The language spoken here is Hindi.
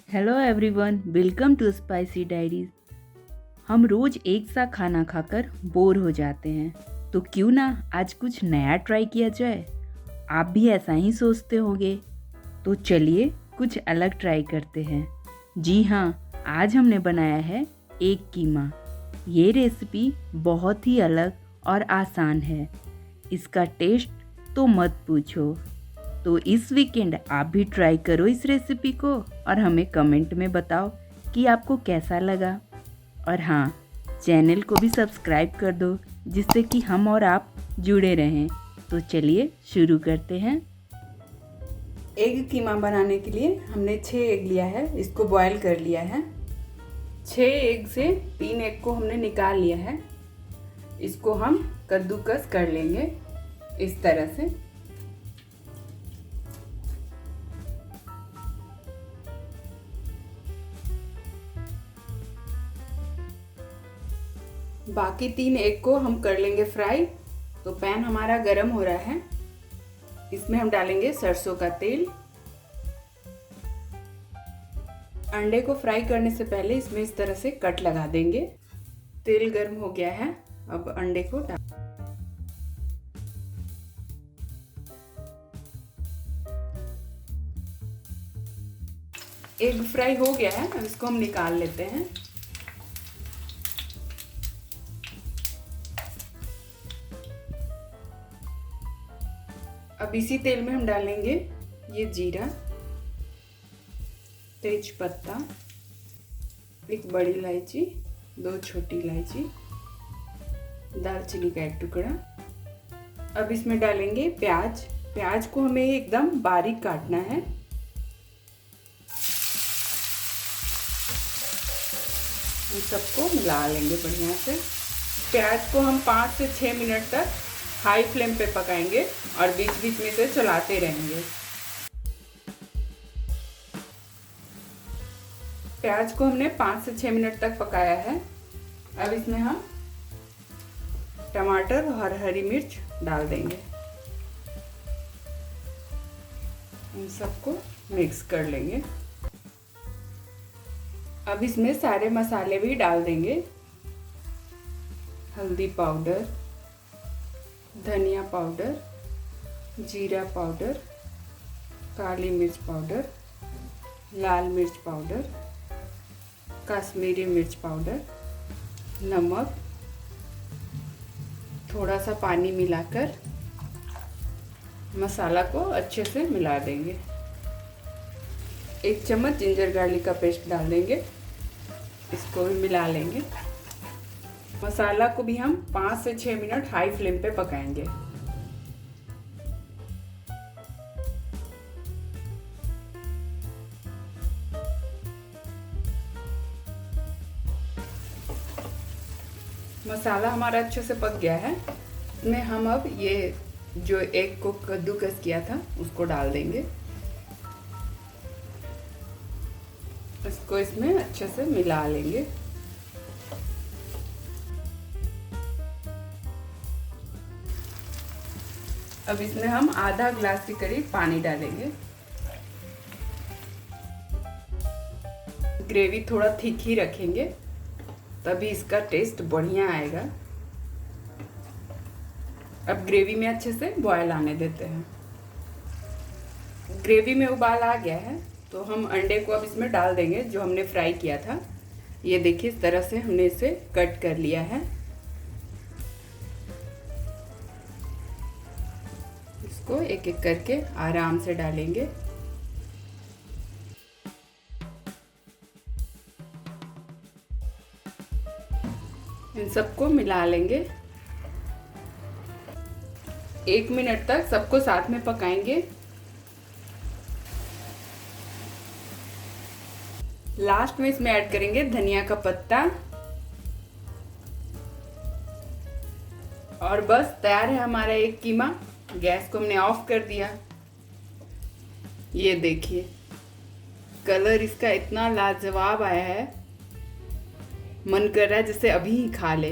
Hello everyone, welcome to Spicy Diaries. हम रोज एक सा खाना खाकर बोर हो जाते हैं, तो क्यों ना आज कुछ नया ट्राई किया जाए। आप भी ऐसा ही सोचते होंगे, तो चलिए कुछ अलग ट्राई करते हैं। जी हाँ, आज हमने बनाया है एग कीमा। ये रेसिपी बहुत ही अलग और आसान है। इसका टेस्ट तो मत पूछो। तो इस वीकेंड आप भी ट्राई करो इस रेसिपी को और हमें कमेंट में बताओ कि आपको कैसा लगा। और हाँ, चैनल को भी सब्सक्राइब कर दो जिससे कि हम और आप जुड़े रहें। तो चलिए शुरू करते हैं। एग कीमा बनाने के लिए हमने 6 एग लिया है, इसको बॉईल कर लिया है। 6 एग से 3 एग को हमने निकाल लिया है। इसको हम कद्दूकस कर लेंगे इस तरह से। बाकी 3 एग को हम कर लेंगे फ्राई। तो पैन हमारा गरम हो रहा है, इसमें हम डालेंगे सरसों का तेल। अंडे को फ्राई करने से पहले इसमें इस तरह से कट लगा देंगे। तेल गर्म हो गया है, अब अंडे को डाल। एग फ्राई हो गया है, अब इसको हम निकाल लेते हैं। अब इसी तेल में हम डालेंगे ये जीरा, तेज पत्ता, एक बड़ी इलायची, 2 छोटी इलायची, दालचीनी का 1 टुकड़ा। अब इसमें डालेंगे प्याज। प्याज को हमें एकदम बारीक काटना है। इन सबको मिला लेंगे बढ़िया से। प्याज को हम 5 से 6 मिनट तक हाई फ्लेम पे पकाएंगे और बीच बीच में से चलाते रहेंगे। प्याज को हमने 5 से 6 मिनट तक पकाया है। अब इसमें हम टमाटर और हरी मिर्च डाल देंगे। इन सबको मिक्स कर लेंगे। अब इसमें सारे मसाले भी डाल देंगे। हल्दी पाउडर, धनिया पाउडर, जीरा पाउडर, काली मिर्च पाउडर, लाल मिर्च पाउडर, कश्मीरी मिर्च पाउडर, नमक, थोड़ा सा पानी मिलाकर मसाला को अच्छे से मिला देंगे। 1 चम्मच जिंजर गार्लिक का पेस्ट डाल देंगे, इसको भी मिला लेंगे। मसाला को भी हम 5 से 6 मिनट हाई फ्लेम पे पकाएंगे। मसाला हमारा अच्छे से पक गया है। इसमें हम अब ये जो एग को कद्दूकस किया था उसको डाल देंगे। इसको इसमें अच्छे से मिला लेंगे। अब इसमें हम आधा ग्लास के करीब पानी डालेंगे। ग्रेवी थोड़ा थिक ही रखेंगे, तभी इसका टेस्ट बढ़िया आएगा। अब ग्रेवी में अच्छे से बॉयल आने देते हैं। ग्रेवी में उबाल आ गया है, तो हम अंडे को अब इसमें डाल देंगे जो हमने फ्राई किया था। ये देखिए, इस तरह से हमने इसे कट कर लिया है। इसको एक एक करके आराम से डालेंगे। इन सबको मिला लेंगे। 1 मिनट तक सबको साथ में पकाएंगे। लास्ट में इसमें ऐड करेंगे धनिया का पत्ता। और बस तैयार है हमारा एग कीमा। गैस को हमने ऑफ कर दिया। ये देखिए, कलर इसका इतना लाजवाब आया है, मन कर रहा है जैसे अभी ही खा ले।